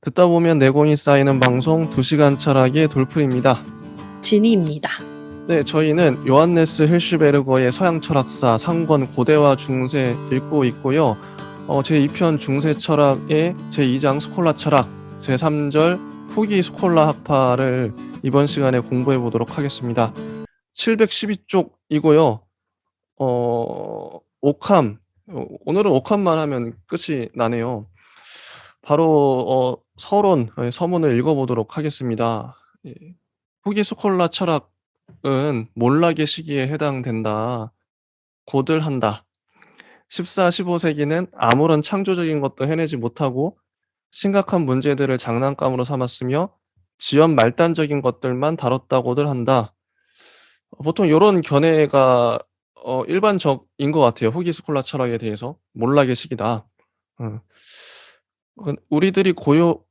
듣다 보면 내공이 쌓이는 방송 2시간 철학의 돌풀입니다. 진희입니다. 네, 저희는 요한네스 힐슈베르거의 서양 철학사 상권 고대와 중세 읽고 있고요. 제2편 중세 철학의 제2장 스콜라 철학, 제3절 후기 스콜라 학파를 이번 시간에 공부해 보도록 하겠습니다. 712쪽이고요. 옥함, 오늘은 옥함만 하면 끝이 나네요. 바로 서론, 서문을 읽어보도록 하겠습니다. 예. 후기 스콜라 철학은 몰락의 시기에 해당된다. 고들 한다. 14, 15세기는 아무런 창조적인 것도 해내지 못하고 심각한 문제들을 장난감으로 삼았으며 지연 말단적인 것들만 다뤘다고들 한다. 보통 이런 견해가 일반적인 것 같아요. 후기 스콜라 철학에 대해서. 몰락의 시기다. 어. 우리들이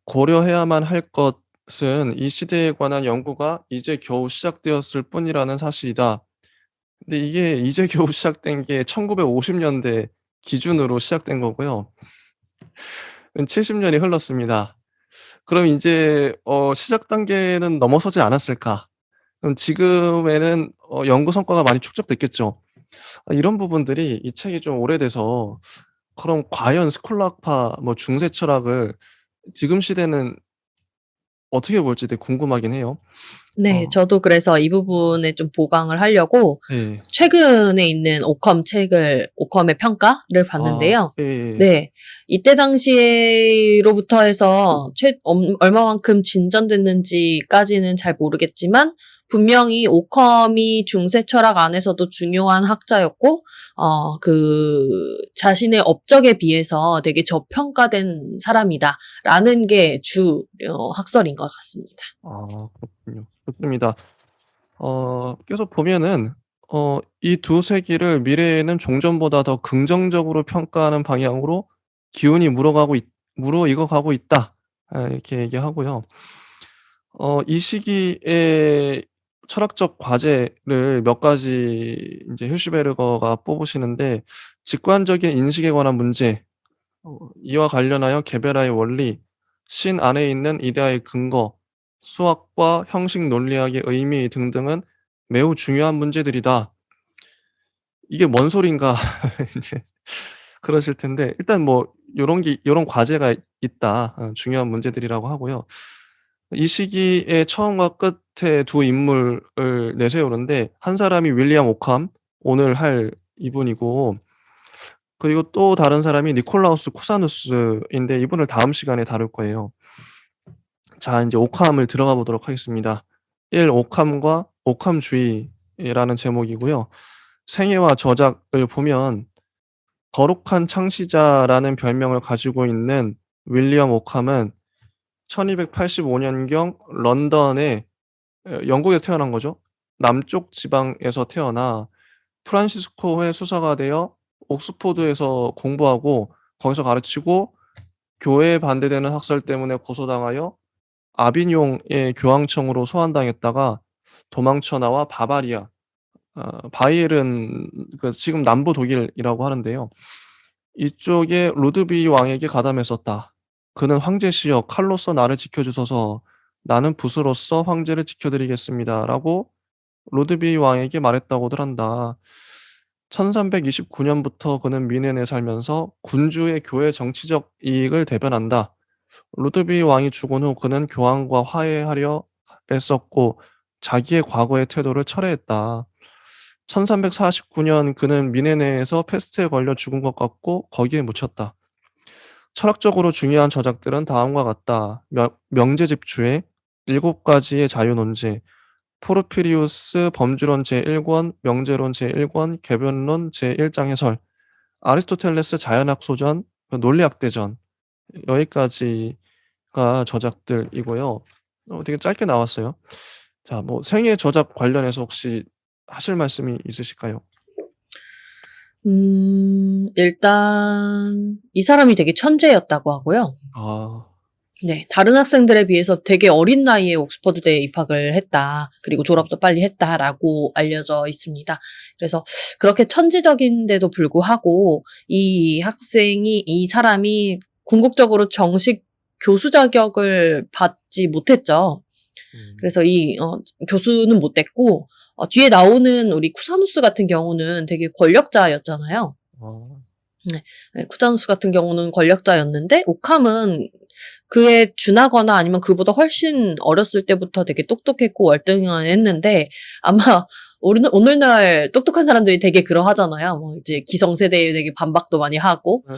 고려해야만 할 것은 이 시대에 관한 연구가 이제 겨우 시작되었을 뿐이라는 사실이다. 근데 이게 이제 겨우 시작된 게 1950년대 기준으로 시작된 거고요. 70년이 흘렀습니다. 그럼 이제 시작 단계는 넘어서지 않았을까? 그럼 지금에는 연구 성과가 많이 축적됐겠죠. 이런 부분들이 이 책이 좀 오래돼서 그럼 과연 스콜라파 중세 철학을 지금 시대는 어떻게 볼지 되게 궁금하긴 해요. 네, 어. 저도 그래서 이 부분에 좀 보강을 하려고 예. 최근에 있는 오컴의 평가를 아 봤는데요. 예예예. 네, 이때 당시로부터 해서 얼마만큼 진전됐는지까지는 잘 모르겠지만 분명히 오컴이 중세 철학 안에서도 중요한 학자였고, 자신의 업적에 비해서 되게 저평가된 사람이다라는 게 학설인 것 같습니다. 아 그렇군요. 좋습니다. 계속 보면은 이 두 세기를 미래에는 종전보다 더 긍정적으로 평가하는 방향으로 기운이 무르익어가고 있다. 이렇게 얘기하고요. 이 시기에 철학적 과제를 몇 가지 인제 hirschberger가 뽑으시는데 직관적인 인식에 관한 문제, 이와 관련하여 개별화의 원리, 신 안에 있는 이데아의 근거, 수학과 형식 논리학의 의미 등등은 매우 중요한 문제들이다. 이게 뭔 소린가 인제 그러실 텐데 일단 요런 과제가 있다. 중요한 문제들이라고 하고요. 이 시기에 처음과 끝에 두 인물을 내세우는데 한 사람이 윌리엄 오캄, 오늘 할 이분이고, 그리고 또 다른 사람이 니콜라우스 쿠사누스인데 이분을 다음 시간에 다룰 거예요. 자, 인제 오캄을 들어가 보도록 하겠습니다. 1. 오캄과 오캄주의라는 제목이고요. 생애와 저작을 보면 거룩한 창시자라는 별명을 가지고 있는 윌리엄 오캄은 1285년경 런던에, 영국에서 태어난 거죠. 남쪽 지방에서 태어나 프란시스코회 수사가 되어 옥스포드에서 공부하고 거기서 가르치고 교회에 반대되는 학설 때문에 고소당하여 아비뇽의 교황청으로 소환당했다가 도망쳐 나와 바바리아, 바이에른, 지금 남부 독일이라고 하는데요. 이쪽에 루드비 왕에게 가담했었다. 그는 황제시여 칼로서 나를 지켜주소서. 나는 붓으로서 황제를 지켜드리겠습니다라고 루드비 왕에게 말했다고들 한다. 1329년부터 그는 미넨에 살면서 군주의 교회 정치적 이익을 대변한다. 루드비 왕이 죽은 후 그는 교황과 화해하려 애썼고 자기의 과거의 태도를 철회했다. 1349년 그는 미네네에서 패스트에 걸려 죽은 것 같고 거기에 묻혔다. 철학적으로 중요한 저작들은 다음과 같다. 명제집주의, 7가지의 자유논제, 포르피리우스 범주론 제1권, 명제론 제1권, 개변론 제1장 해설, 아리스토텔레스 자연학 소전, 논리학 대전, 여기까지가 저작들이고요. 되게 짧게 나왔어요. 자, 생애 저작 관련해서 혹시 하실 말씀이 있으실까요? 일단 이 사람이 되게 천재였다고 하고요. 아. 네, 다른 학생들에 비해서 되게 어린 나이에 옥스퍼드대에 입학을 했다. 그리고 졸업도 빨리 했다라고 알려져 있습니다. 그래서 그렇게 천재적인데도 불구하고 이 사람이 궁극적으로 교수 자격을 받지 못했죠. 음. 그래서 교수는 못 됐고, 뒤에 나오는 우리 쿠사누스 같은 경우는 되게 권력자였잖아요. 아. 네, 쿠사누스 같은 경우는 권력자였는데, 오캄은 그에 준하거나 아니면 그보다 훨씬 어렸을 때부터 되게 똑똑했고 월등했는데, 아마 오늘날 똑똑한 사람들이 되게 그러하잖아요. 뭐 이제 기성세대에 되게 반박도 많이 하고, 예.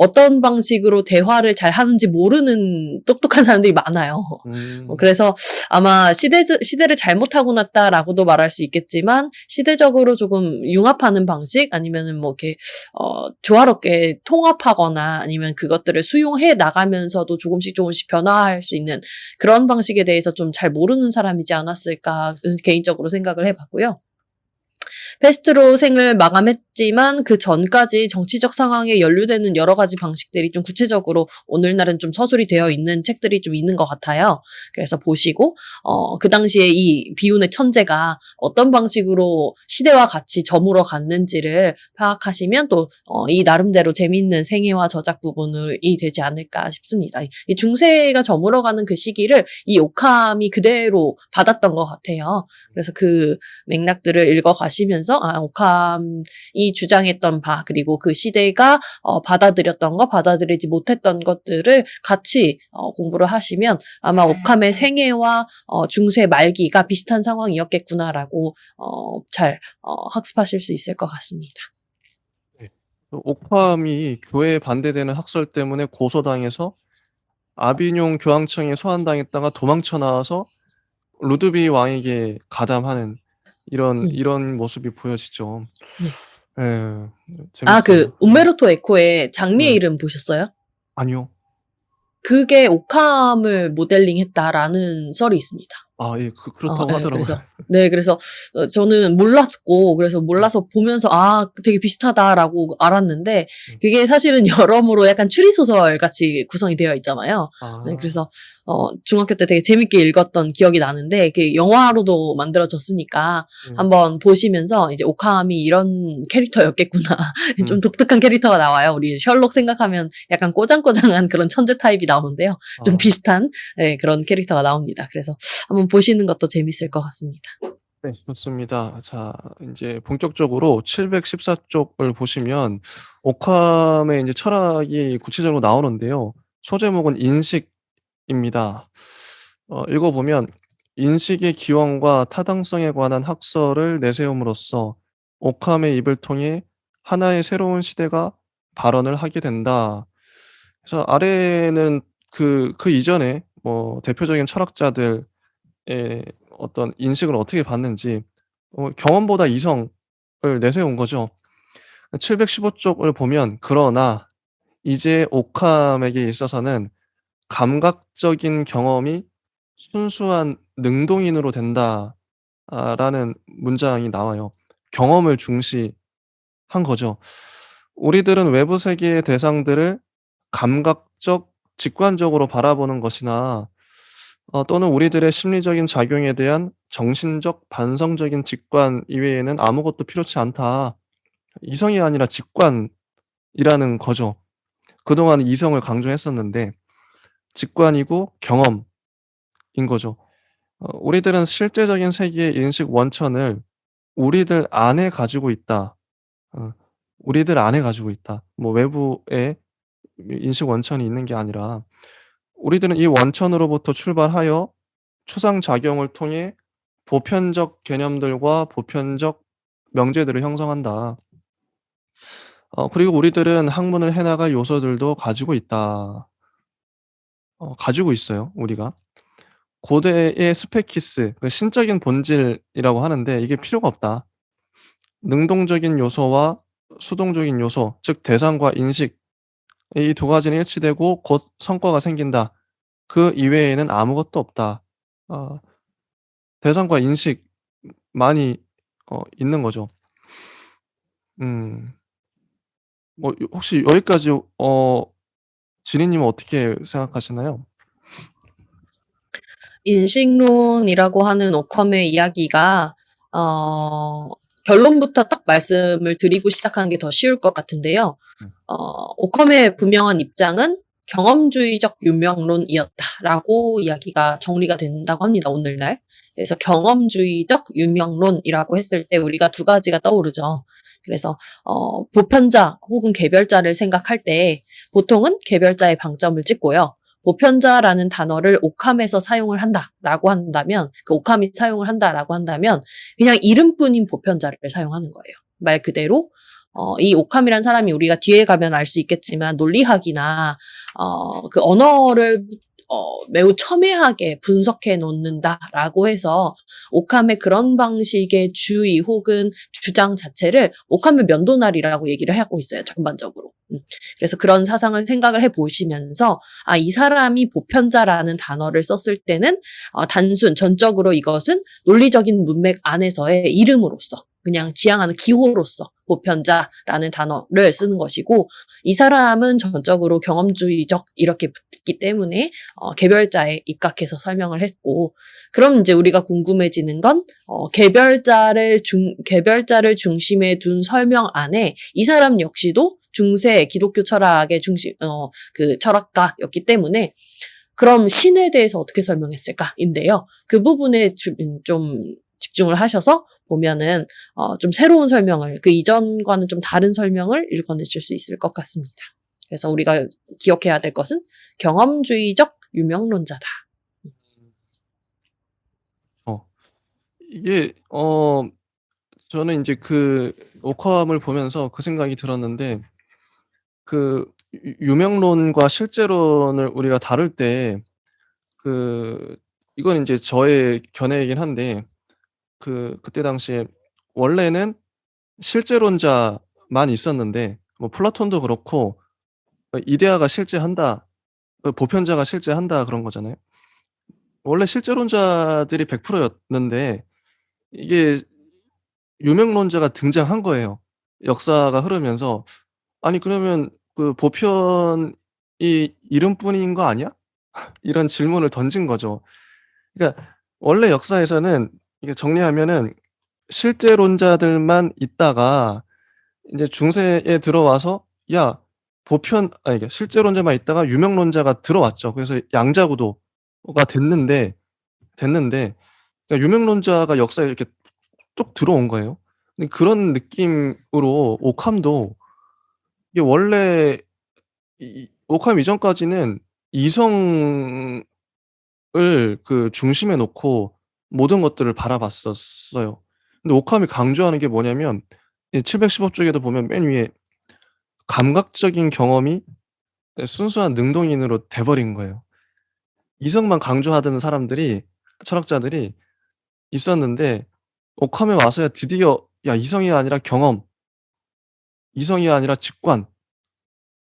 어떤 방식으로 대화를 잘 하는지 모르는 똑똑한 사람들이 많아요. 음. 그래서 아마 시대를 잘못 타고났다라고도 말할 수 있겠지만, 시대적으로 조금 융합하는 방식, 아니면은 뭐 이렇게, 조화롭게 통합하거나 아니면 그것들을 수용해 나가면서도 조금씩 변화할 수 있는 그런 방식에 대해서 좀 잘 모르는 사람이지 않았을까 개인적으로 생각을 해봤고요. 페스트로 생을 마감했지만 그 전까지 정치적 상황에 연루되는 여러 가지 방식들이 좀 구체적으로 오늘날은 좀 서술이 되어 있는 책들이 좀 있는 것 같아요. 그래서 보시고 그 당시에 이 비운의 천재가 어떤 방식으로 시대와 같이 저물어 갔는지를 파악하시면 또 이 나름대로 재미있는 생애와 저작 부분이 되지 않을까 싶습니다. 이 중세가 저물어가는 그 시기를 이 오캄이 그대로 받았던 것 같아요. 그래서 그 맥락들을 읽어가시면서 오캄이 주장했던 바, 그리고 그 시대가 받아들였던 거, 받아들이지 못했던 것들을 같이 공부를 하시면 아마 오캄의 생애와 중세 말기가 비슷한 상황이었겠구나라고 잘 학습하실 수 있을 것 같습니다. 네. 오캄이 교회에 반대되는 학설 때문에 고소당해서 아비뇽 교황청에 소환당했다가 도망쳐 나와서 루드비 왕에게 가담하는 음, 이런 모습이 보여지죠. 네. 예. 그 재밌어요. um베르토 에코의 장미의 네. 이름 보셨어요? 아니요. 그게 오캄을 모델링했다라는 썰이 있습니다. 예. 그렇다고 예, 하더라고요. 그래서 저는 몰랐고, 그래서 음. 몰라서 보면서 되게 비슷하다라고 알았는데, 음. 그게 사실은 여러모로 약간 추리소설 같이 구성이 되어 있잖아요. 네, 아. 그래서 중학교 때 되게 재밌게 읽었던 기억이 나는데, 그 영화로도 만들어졌으니까 음. 한번 보시면서 이제 오캄이 이런 캐릭터였겠구나. 좀 음. 독특한 캐릭터가 나와요. 우리 셜록 생각하면 약간 꼬장꼬장한 그런 천재 타입이 나오는데요. 좀 아. 비슷한 그런 캐릭터가 나옵니다. 그래서 한번 보시는 것도 재밌을 것 같습니다. 네. 좋습니다. 자 인제 본격적으로 714 쪽을 보시면 오캄의 인제 철학이 구체적으로 나오는데요. 소제목은 인식입니다. 읽어 보면 "인식의 기원과 타당성에 관한 학설을 내세움으로써 오캄의 입을 통해 하나의 새로운 시대가 발원을 하게 된다." 그래서 아래에는 그 이전에 뭐 대표적인 철학자들의 어떤 인식을 어떻게 봤는지 경험보다 이성을 내세운 거죠. 715 쪽을 보면 "그러나 이제 오캄에게 있어서는 감각적인 경험이 순수한 능동인으로 된다." 라는 문장이 나와요. 경험을 중시한 거죠. 우리들은 외부 세계의 대상들을 감각적, 직관적으로 바라보는 것이나 또는 우리들의 심리적인 작용에 대한 정신적, 반성적인 직관 이외에는 아무것도 필요치 않다. 이성이 아니라 직관이라는 거죠. 그동안 이성을 강조했었는데 직관이고 경험인 거죠. 우리들은 실제적인 세계의 인식 원천을 우리들 안에 가지고 있다. 어 우리들 안에 가지고 있다. 뭐 외부에 인식 원천이 있는 게 아니라 우리들은 이 원천으로부터 출발하여 추상작용을 통해 보편적 개념들과 보편적 명제들을 형성한다. 그리고 우리들은 학문을 해 나갈 요소들도 가지고 있다. 가지고 있어요, 우리가. 고대의 스페키스, 그 신적인 본질이라고 하는데 이게 필요가 없다. 능동적인 요소와 수동적인 요소, 즉 대상과 인식, 이 두 가지는 일치되고 곧 성과가 생긴다. 그 이외에는 아무것도 없다. 어 대상과 인식만이 있는 거죠. 음. 뭐 혹시 여기까지 지니 님은 어떻게 생각하시나요? 인식론이라고 하는 오컴의 이야기가 어 결론부터 딱 말씀을 드리고 시작하는 게 더 쉬울 것 같은데요. 음. 오컴의 분명한 입장은 경험주의적 유명론이었다라고 이야기가 정리가 된다고 합니다, 오늘날. 그래서 경험주의적 유명론이라고 했을 때 우리가 두 가지가 떠오르죠. 그래서 보편자 혹은 개별자를 생각할 때 보통은 개별자의 방점을 찍고요. 보편자라는 단어를 오캄에서 사용을 한다라고 한다면, 그 오캄이 사용을 한다라고 한다면 그냥 이름뿐인 보편자를 사용하는 거예요. 말 그대로 이 오캄이란 사람이 우리가 뒤에 가면 알 수 있겠지만 논리학이나 그 언어를 매우 첨예하게 분석해 놓는다라고 해서 오캄의 그런 방식의 주의 혹은 주장 자체를 오캄의 면도날이라고 얘기를 하고 있어요, 전반적으로. 그래서 그런 사상을 생각을 해보시면서 이 사람이 보편자라는 단어를 썼을 때는 단순 전적으로 이것은 논리적인 문맥 안에서의 이름으로서 그냥 지향하는 기호로서 보편자라는 단어를 쓰는 것이고, 이 사람은 전적으로 경험주의적 이렇게 붙기 때문에 개별자에 입각해서 설명을 했고, 그럼 이제 우리가 궁금해지는 건 개별자를 중심에 둔 설명 안에 이 사람 역시도 중세 기독교 철학의 그 철학가였기 때문에 그럼 신에 대해서 어떻게 설명했을까인데요. 그 부분에 좀 집중을 하셔서 보면은 좀 새로운 설명을, 그 이전과는 좀 다른 설명을 읽어내실 수 있을 것 같습니다. 그래서 우리가 기억해야 될 것은 경험주의적 유명론자다. 이게 저는 이제 그 오컴을 보면서 그 생각이 들었는데, 그 유명론과 실제론을 우리가 다룰 때 이건 이제 저의 견해이긴 한데, 그때 당시에 원래는 실제론자만 있었는데, 뭐 플라톤도 그렇고 이데아가 실제한다, 보편자가 실제한다 그런 거잖아요. 원래 실제론자들이 100% 였는데 이게 유명론자가 등장한 거예요, 역사가 흐르면서. 아니 그러면 그 보편이 이름뿐인 거 아니야? 이런 질문을 던진 거죠. 그러니까 원래 역사에서는, 이게 정리하면은 실제론자들만 있다가 인제 중세에 들어와서 야 이게 실제론자만 있다가 유명론자가 들어왔죠. 그래서 양자구도가 됐는데 그러니까 유명론자가 역사에 이렇게 뚝 들어온 거예요. 근데 그런 느낌으로 오캄도, 이게 원래 오캄 이전까지는 이성을 그 중심에 놓고 모든 것들을 바라봤었어요. 근데 오캄이 강조하는 게 뭐냐면, 이 715 쪽에도 보면 맨 위에 감각적인 경험이 순수한 능동인으로 돼 버린 거예요. 이성만 강조하던 철학자들이 있었는데, 오캄에 와서야 드디어 야 이성이 아니라 경험, 이성이 아니라 직관,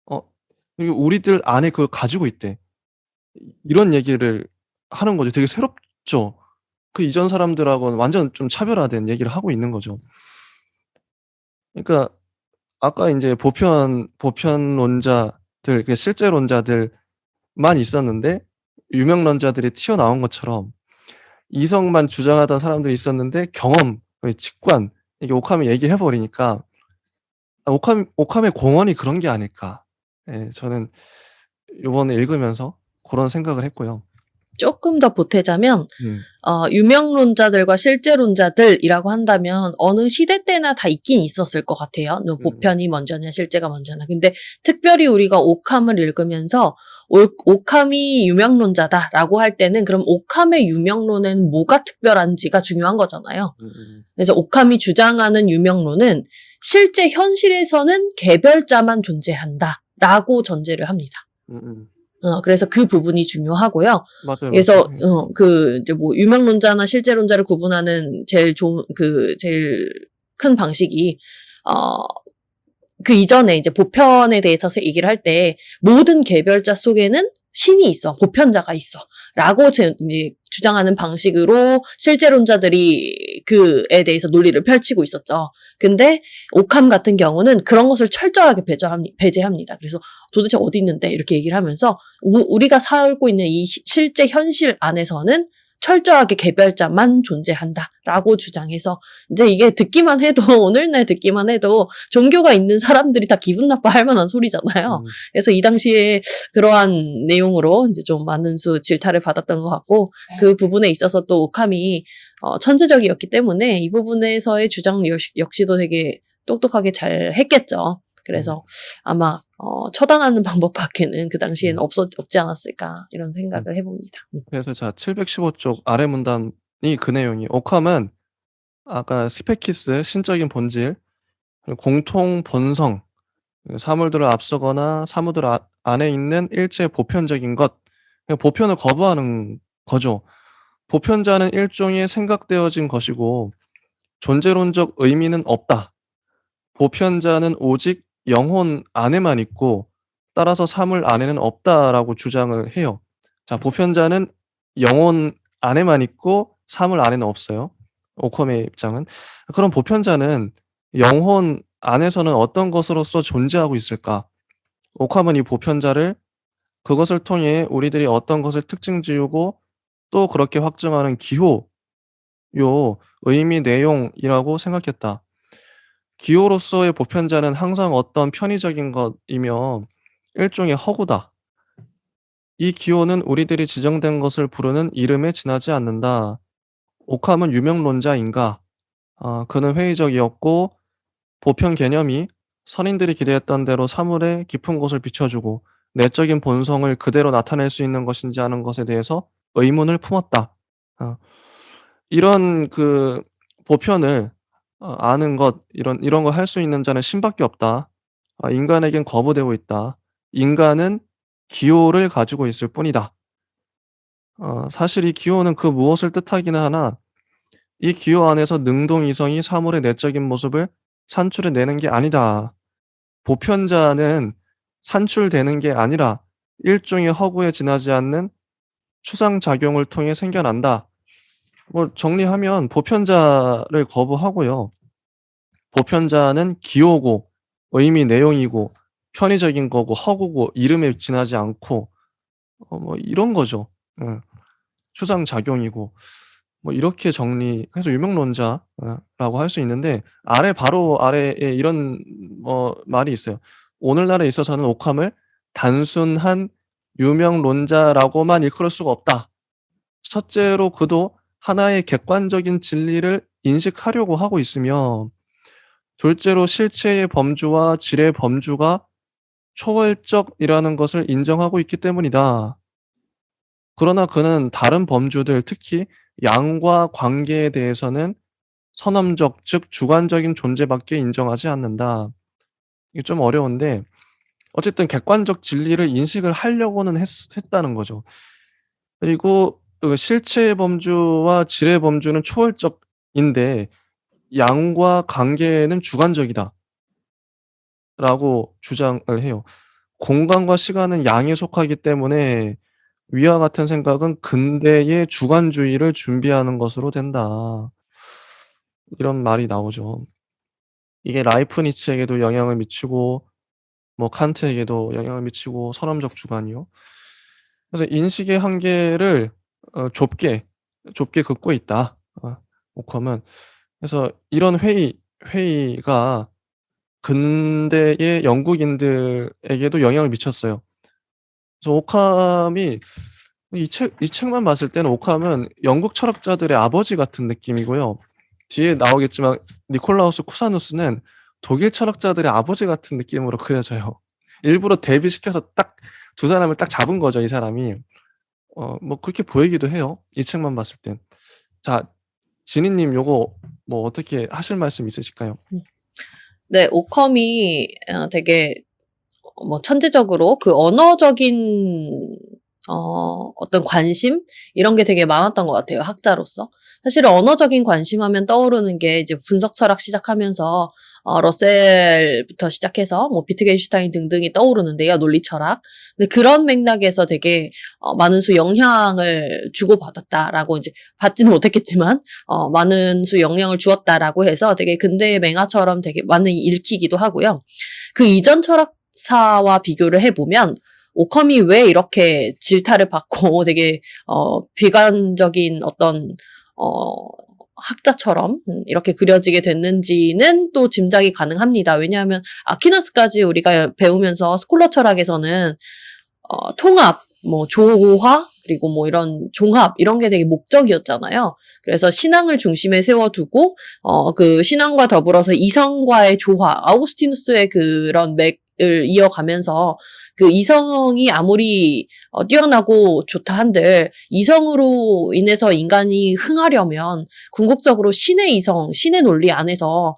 어 그리고 우리들 안에 그걸 가지고 있대. 이런 얘기를 하는 거죠. 되게 새롭죠. 그 이전 사람들하고는 완전 좀 차별화된 얘기를 하고 있는 거죠. 그러니까 아까 인제 보편론자들, 그 실제론자들만 있었는데 유명론자들이 튀어나온 것처럼 이성만 주장하던 사람들이 있었는데 경험, 직관, 이게 오캄이 얘기해 버리니까 오캄의 공헌이 그런 게 아닐까. 예, 저는 요번에 읽으면서 고런 생각을 했고요. 조금 더 보태자면 음. 유명론자들과 실제론자들이라고 한다면 어느 시대 때나 다 있긴 있었을 것 같아요. 보편이 먼저냐 실제가 먼저냐. 근데 특별히 우리가 오캄을 읽으면서 오캄이 유명론자다라고 할 때는 그럼 오캄의 유명론은 뭐가 특별한지가 중요한 거잖아요. 그래서 오캄이 주장하는 유명론은 실제 현실에서는 개별자만 존재한다라고 전제를 합니다. 그래서 그 부분이 중요하고요. 맞아요, 그래서 맞아요. 이제 뭐 유명론자나 실제론자를 구분하는 제일 큰 방식이 그 이전에 이제 보편에 대해서 얘기를 할 때 모든 개별자 속에는 신이 있어, 보편자가 있어 라고 이제 주장하는 방식으로 실제론자들이 그에 대해서 논리를 펼치고 있었죠. 근데 오캄 같은 경우는 그런 것을 철저하게 배제합니다. 그래서 도대체 어디 있는데 이렇게 얘기를 하면서 우리가 살고 있는 이 실제 현실 안에서는 철저하게 개별자만 존재한다라고 주장해서 이제 이게 듣기만 해도 오늘날 듣기만 해도 종교가 있는 사람들이 다 기분 나빠할 만한 소리잖아요. 그래서 이 당시에 그러한 내용으로 이제 좀 많은 수 질타를 받았던 것 같고 그 부분에 있어서 또 오캄이 천재적이었기 때문에 이 부분에서의 주장 역시도 되게 똑똑하게 잘 했겠죠. 그래서 아마 처단하는 방법밖에는 그 당시에는 없지 않았을까 이런 생각을 해봅니다. 그래서 자 715쪽 아래 문단이 그 내용이 오캄은 아까 스페키스 신적인 본질 그리고 공통 본성 사물들을 앞서거나 사물들 안에 있는 일체 보편적인 것 보편을 거부하는 거죠. 보편자는 일종의 생각되어진 것이고 존재론적 의미는 없다. 보편자는 오직 영혼 안에만 있고 따라서 사물 안에는 없다라고 주장을 해요. 자, 보편자는 영혼 안에만 있고 사물 안에는 없어요. 오컴의 입장은. 그럼 보편자는 영혼 안에서는 어떤 것으로서 존재하고 있을까? 오컴은 이 보편자를 그것을 통해 우리들이 어떤 것을 특징 지우고 또 그렇게 확증하는 기호, 요 의미 내용이라고 생각했다. 기호로서의 보편자는 항상 어떤 편의적인 것이며 일종의 허구다. 이 기호는 우리들이 지정된 것을 부르는 이름에 지나지 않는다. 오캄은 유명론자인가? 그는 회의적이었고 보편 개념이 선인들이 기대했던 대로 사물의 깊은 곳을 비춰주고 내적인 본성을 그대로 나타낼 수 있는 것인지 하는 것에 대해서 의문을 품었다. 어, 이런 그 보편을 아는 것 이런 걸 할 수 있는 자는 신밖에 없다. 인간에겐 거부되고 있다. 인간은 기호를 가지고 있을 뿐이다. 사실 이 기호는 그 무엇을 뜻하기는 하나 이 기호 안에서 능동이성이 사물의 내적인 모습을 산출해내는 게 아니다. 보편자는 산출되는 게 아니라 일종의 허구에 지나지 않는 추상작용을 통해 생겨난다. 뭐 정리하면 보편자를 거부하고요. 보편자는 기호고 의미 내용이고 편의적인 거고 허구고 이름에 지나지 않고 뭐 이런 거죠. 예. 추상작용이고 뭐 이렇게 정리해서 유명론자 라고 할 수 있는데 바로 아래에 이런 말이 있어요. 오늘날에 있어서는 오캄을 단순한 유명론자라고만 일컬을 수가 없다. 첫째로 그도 하나의 객관적인 진리를 인식하려고 하고 있으며 둘째로 실체의 범주와 질의 범주가 초월적이라는 것을 인정하고 있기 때문이다. 그러나 그는 다른 범주들 특히 양과 관계에 대해서는 선험적 즉 주관적인 존재밖에 인정하지 않는다. 이게 좀 어려운데 어쨌든 객관적 진리를 인식을 하려고는 했다는 거죠. 그리고 그 실체의 범주와 질의 범주는 초월적인데 양과 관계는 주관적이다. 라고 주장을 해요. 공간과 시간은 양에 속하기 때문에 위와 같은 생각은 근대의 주관주의를 준비하는 것으로 된다. 이런 말이 나오죠. 이게 라이프니츠에게도 영향을 미치고 뭐 칸트에게도 영향을 미치고 선험적 주관이요. 그래서 인식의 한계를 좁게 긋고 있다. 오컴은. 그래서 이런 회의가 근대의 영국인들에게도 영향을 미쳤어요. 그래서 오캄이 이 책만 봤을 때는 오캄은 영국 철학자들의 아버지 같은 느낌이고요. 뒤에 나오겠지만 니콜라우스 쿠사누스는 독일 철학자들의 아버지 같은 느낌으로 그려져요. 일부러 대비시켜서 딱 두 사람을 딱 잡은 거죠, 이 사람이. 뭐 그렇게 보이기도 해요. 이 책만 봤을 땐. 자, 지니 님 요거 뭐 어떻게 하실 말씀 있으실까요? 네, 오컴이 되게 뭐 천재적으로 그 언어적인 어떤 관심 이런 게 되게 많았던 것 같아요. 학자로서. 사실 언어적인 관심하면 떠오르는 게 이제 분석 철학 시작하면서 러셀부터 시작해서 뭐 비트겐슈타인 등등이 떠오르는데요. 논리 철학. 근데 그런 맥락에서 되게 많은 수 영향을 주고받았다라고 이제 받지는 못했겠지만 많은 수 영향을 주었다라고 해서 되게 근대의 맹아처럼 되게 많이 읽히기도 하고요. 그 이전 철학사와 비교를 해보면 오컴이 왜 이렇게 질타를 받고 되게 비관적인 어떤 학자처럼 이렇게 그려지게 됐는지는 또 짐작이 가능합니다. 왜냐하면 아퀴나스까지 우리가 배우면서 스콜라 철학에서는 통합, 뭐 조화, 그리고 뭐 이런 종합 이런 게 되게 목적이었잖아요. 그래서 신앙을 중심에 세워두고 그 신앙과 더불어서 이성과의 조화, 아우구스티누스의 그런 맥을 이어가면서 그 이성이 아무리 뛰어나고 좋다 한들 이성으로 인해서 인간이 흥하려면 궁극적으로 신의 이성, 신의 논리 안에서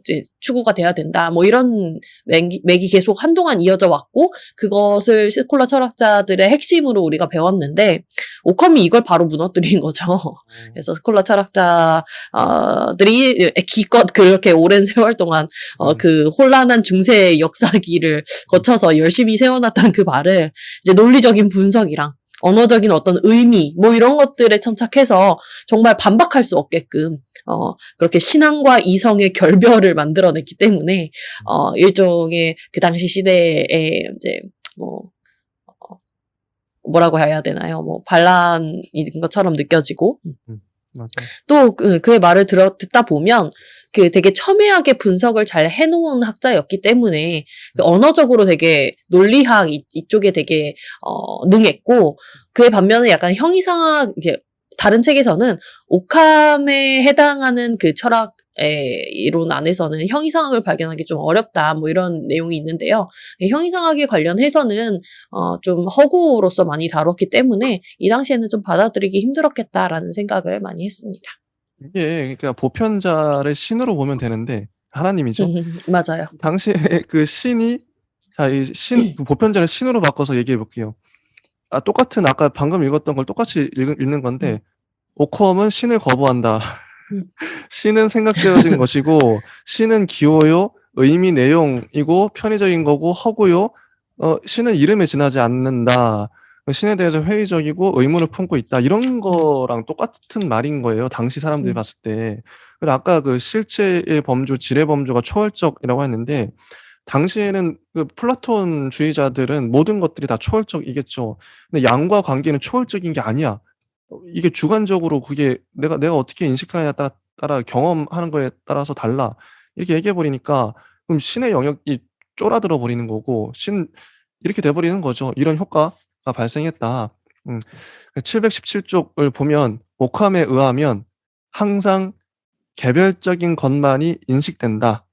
이제 추구가 돼야 된다. 뭐 이런 맥이 계속 한동안 이어져 왔고 그것을 스콜라 철학자들의 핵심으로 우리가 배웠는데 오컴이 이걸 바로 무너뜨린 거죠. 그래서 스콜라 철학자들이 기껏 그렇게 오랜 세월 동안 그 혼란한 중세 역사기를 거쳐서 열심히 세워놨던 그 말을 이제 논리적인 분석이랑 언어적인 어떤 의미 뭐 이런 것들에 천착해서 정말 반박할 수 없게끔 그렇게 신앙과 이성의 결별을 만들어냈기 때문에 일종의 그 당시 시대에 이제 뭐라고 해야 되나요? 뭐 반란인 것처럼 느껴지고 맞아요. 또 그의 말을 듣다 보면 그 되게 첨예하게 분석을 잘 해놓은 학자였기 때문에 그 언어적으로 되게 논리학 이쪽에 되게 능했고 그에 반면에 약간 형이상학 이게 다른 책에서는 오캄에 해당하는 그 철학 이론 안에서는 형이상학을 발견하기 좀 어렵다 뭐 이런 내용이 있는데요. 형이상학에 관련해서는 좀 허구로서 많이 다뤘기 때문에 이 당시에는 좀 받아들이기 힘들었겠다라는 생각을 많이 했습니다. 이게 그러니까 보편자를 신으로 보면 되는데 하나님이죠. 맞아요. 당시에 그 신이 그 보편자를 신으로 바꿔서 얘기해 볼게요. 똑같은 아까 방금 읽었던 걸 똑같이 읽는 건데 오컴은 신을 거부한다. 음. 신은 생각되어진 것이고 신은 기호요, 의미 내용이고 편의적인 거고 허구요. 신은 이름에 지나지 않는다. 신에 대해서 회의적이고 의문을 품고 있다. 이런 거랑 똑같은 말인 거예요, 당시 사람들이 봤을 때. 그리고 아까 그 실체의 범주, 질의 범주가 초월적이라고 했는데 당시에는 그 플라톤주의자들은 모든 것들이 다 초월적이겠죠. 근데 양과 관계는 초월적인 게 아니야. 이게 주관적으로 그게 내가 어떻게 인식하느냐에 따라 경험하는 거에 따라서 달라. 이렇게 얘기해 버리니까 그럼 신의 영역이 쫄아들어 버리는 거고 이렇게 돼 버리는 거죠. 이런 효과가 발생했다. 717 쪽을 보면 오캄에 의하면 항상 개별적인 것만이 인식된다.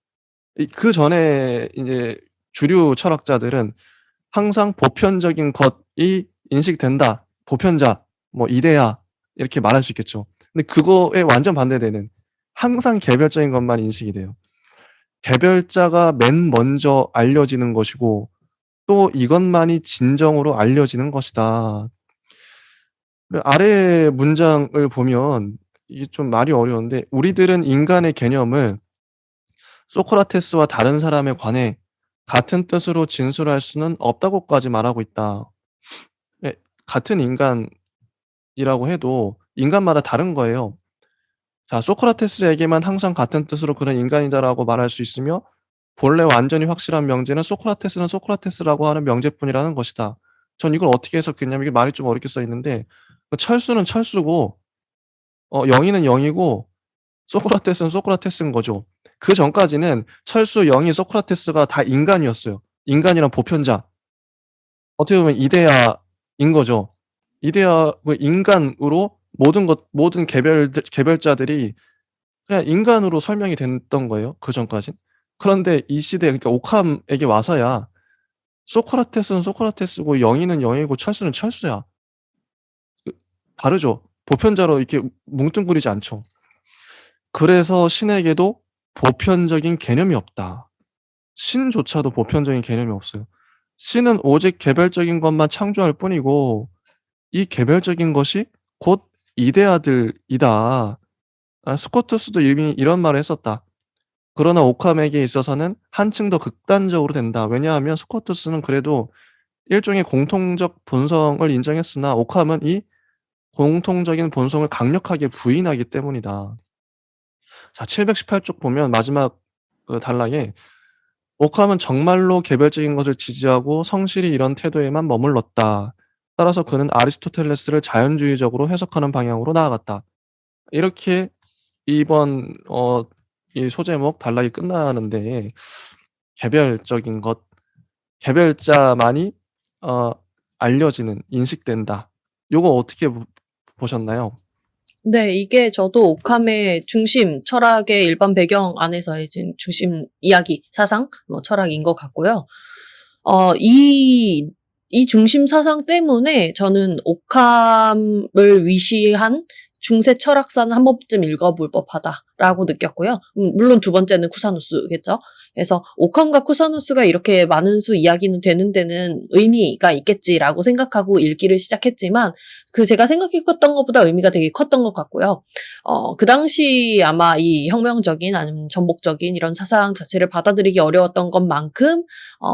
그전에 이제 주류 철학자들은 항상 보편적인 것이 인식된다. 보편자, 뭐 이데아 이렇게 말할 수 있겠죠. 근데 그거에 완전 반대되는 항상 개별적인 것만 인식이 돼요. 개별자가 맨 먼저 알려지는 것이고 또 이것만이 진정으로 알려지는 것이다. 그 아래 문장을 보면 이게 좀 말이 어려운데 "우리들은 인간의 개념을 소크라테스와 다른 사람에 관해 같은 뜻으로 진술할 수는 없다고까지 말하고 있다." 예, 같은 인간이라고 해도 인간마다 다른 거예요. 자, 소크라테스에게만 항상 같은 뜻으로 "그는 인간이다."라고 말할 수 있으며 본래 완전히 확실한 명제는 소크라테스는 소크라테스라고 하는 명제뿐이라는 것이다. 전 이걸 어떻게 해석했냐면 이게 말이 좀 어렵게 써 있는데 철수는 철수고 영이는 영이고 소크라테스는 소크라테스인 거죠. 그전까지는 철수, 영이, 소크라테스가 다 인간이었어요. 인간이란 보편자. 어떻게 보면 이데아인 거죠. 이데아 그 인간으로 모든 개별자들이 그냥 인간으로 설명이 됐던 거예요, 그전까진. 그런데 이 시대에 그러니까 오캄에게 와서야 소크라테스는 소크라테스고 영이는 영이고 철수는 철수야. 그 다르죠. 보편자로 이렇게 뭉뚱그리지 않죠. 그래서 신에게도 보편적인 개념이 없다. 신조차도 보편적인 개념이 없어요. 신은 오직 개별적인 것만 창조할 뿐이고 이 개별적인 것이 곧 이데아들이다. 스코투스도 이미 이런 말을 했었다. 그러나 오캄에게 있어서는 한층 더 극단적으로 된다. 왜냐하면 스코투스는 그래도 일종의 공통적 본성을 인정했으나 오캄은 이 공통적인 본성을 강력하게 부인하기 때문이다. 자, 718쪽 보면 마지막 그 단락에 오캄은 정말로 개별적인 것을 지지하고 성실히 이런 태도에만 머물렀다. 따라서 그는 아리스토텔레스를 자연주의적으로 해석하는 방향으로 나아갔다. 이렇게 이번 이 소제목 단락이 끝나는데 개별적인 것, 개별자만이 어 알려지는, 인식된다. 요거 어떻게 보셨나요? 네, 이게 저도 오캄의 중심, 철학의 일반 배경 안에서의 지금 중심 이야기, 사상, 뭐 철학인 것 같고요. 어, 이, 이 중심 사상 때문에 저는 오캄을 위시한 중세 철학사는 한 번쯤 읽어볼 법하다라고 느꼈고요. 물론 두 번째는 쿠사누스겠죠. 그래서 오캄과 쿠사누스가 이렇게 많은 수 이야기는 되는 데는 의미가 있겠지라고 생각하고 읽기를 시작했지만 그 제가 생각했던 것보다 의미가 되게 컸던 것 같고요. 그 당시 아마 이 혁명적인 아니면 전복적인 이런 사상 자체를 받아들이기 어려웠던 것만큼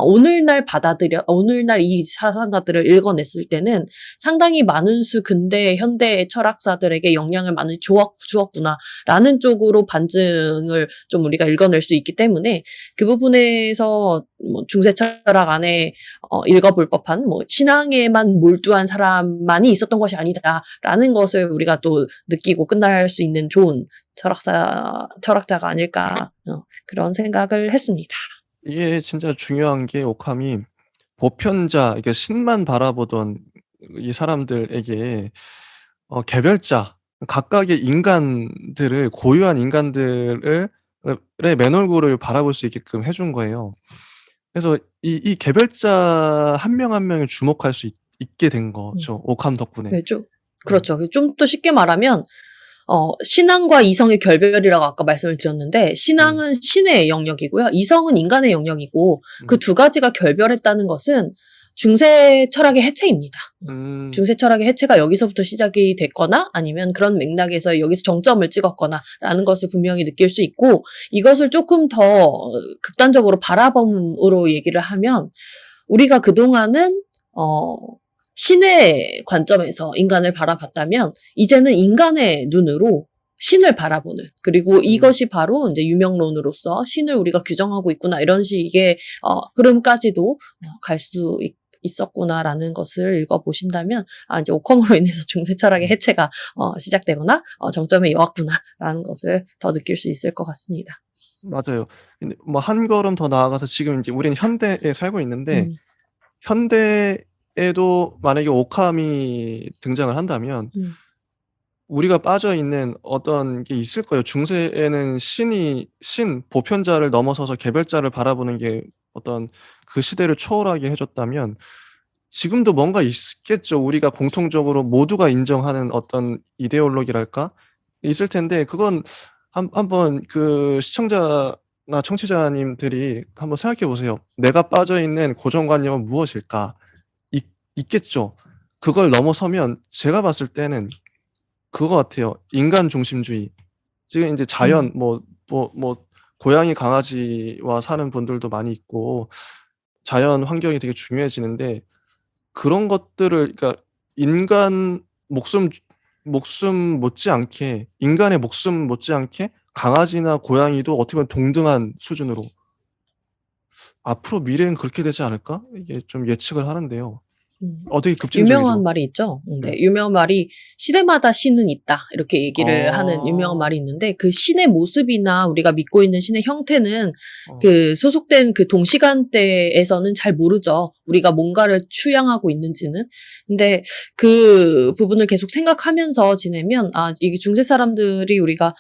오늘날 이 사상가들을 읽어냈을 때는 상당히 많은 수 근대 현대 철학사들에게 영향을 많이 주었구나라는 쪽으로 반증을 좀 우리가 읽어낼 수 있기 때문에 그 부분에서 뭐 중세 철학 안에 읽어볼 법한 뭐 신앙에만 몰두한 사람만이 있었던 것이 아니다라는 것을 우리가 또 느끼고 끝날 수 있는 좋은 철학자가 아닐까 그런 생각을 했습니다. 이게 진짜 중요한 게 오캄이 보편자, 이게 신만 바라보던 이 사람들에게 개별자, 각각의 인간들을, 고유한 인간들을 의 맨얼굴을 바라볼 수 있게끔 해준 거예요. 그래서 이 개별자 한 명 한 명을 주목할 수 있게 된 음. 거죠, 오캄 덕분에. 네, 좀 음. 그렇죠. 좀 더 쉽게 말하면 신앙과 이성의 결별이라고 아까 말씀을 드렸는데 음. 신앙은 신의 영역이고요. 이성은 인간의 영역이고 그 음. 두 가지가 결별했다는 것은 중세 철학의 해체입니다. 음. 중세 철학의 해체가 여기서부터 시작이 됐거나 아니면 그런 맥락에서 여기서 정점을 찍었거나라는 것을 분명히 느낄 수 있고 이것을 조금 더 극단적으로 바라봄으로 얘기를 하면 우리가 그동안은 신의 관점에서 인간을 바라봤다면 이제는 인간의 눈으로 신을 바라보는 그리고 음. 이것이 바로 이제 유명론으로서 신을 우리가 규정하고 있구나 이런 식의 흐름까지도 갈 수 있었구나라는 것을 읽어보신다면 이제 오컴으로 인해서 중세 철학의 음. 해체가 시작되거나 정점에 이왔구나라는 것을 더 느낄 수 있을 것 같습니다. 맞아요. 근데 뭐 한 걸음 더 나아가서 지금 인제 우리는 현대에 살고 있는데 음, 현대에도 만약에 오캄이 등장을 한다면 음, 우리가 빠져 있는 어떤 게 있을 거예요. 중세에는 보편자를 넘어서서 개별자를 바라보는 게 어떤 그 시대를 초월하게 해 줬다면 지금도 뭔가 있겠죠. 우리가 공통적으로 모두가 인정하는 어떤 이데올로기랄까? 있을 텐데 그건 한번 그 시청자나 청취자님들이 한번 생각해 보세요. '내가 빠져 있는 고정관념은 무엇일까?' 있겠죠. 그걸 넘어서면 제가 봤을 때는 그거 같아요. 인간 중심주의. 지금 인제 자연, 음, 고양이, 강아지와 사는 분들도 많이 있고 자연 환경이 되게 중요해지는데 그런 것들을, 그러니까 인간 목숨 목숨 못지않게, 인간의 목숨 못지않게 강아지나 고양이도 어떻게 보면 동등한 수준으로 '앞으로 미래는 그렇게 되지 않을까?' 이게 좀 예측을 하는데요. 음. 되게 유명한 급진적이죠. 말이 있죠. 네, 네. 유명한 말이 "시대마다 신은 있다." 이렇게 얘기를 하는 유명한 어. 말이 있는데 그 신의 모습이나 우리가 믿고 있는 신의 형태는 어. 그 소속된 그 동시간대에서는 잘 모르죠. 우리가 뭔가를 추양하고 있는지는. 근데 그 부분을 계속 생각하면서 지내면 이게 중세 사람들이 우리가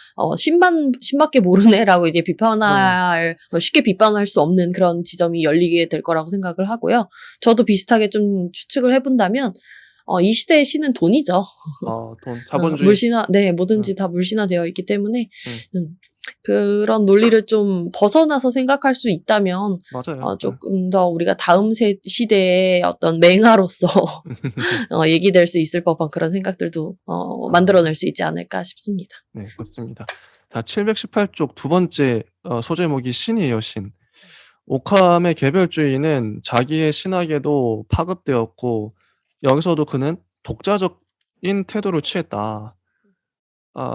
'신밖에 모르네.'라고 이제 네. 쉽게 비판할 수 없는 그런 지점이 열리게 될 거라고 생각을 하고요. 저도 비슷하게 좀 추측을 해 본다면 이 시대의 신은 돈이죠. 돈, 자본주의. 물신화 네, 응. 뭐든지 다 물신화되어 있기 때문에 응. 음 그런 논리를 좀 벗어나서 생각할 수 있다면 맞아요. 응. 쪼끔 더 우리가 다음 시대의 어떤 맹아로서 얘기될 수 있을 법한 그런 생각들도 아. 만들어낼 수 있지 않을까 싶습니다. 네, 맞습니다. 자, 718쪽 두 번째 소제목이 신이에요, 신. 오캄의 개별주의는 자기의 신학에도 파급되었고 여기서도 그는 독자적인 태도를 취했다.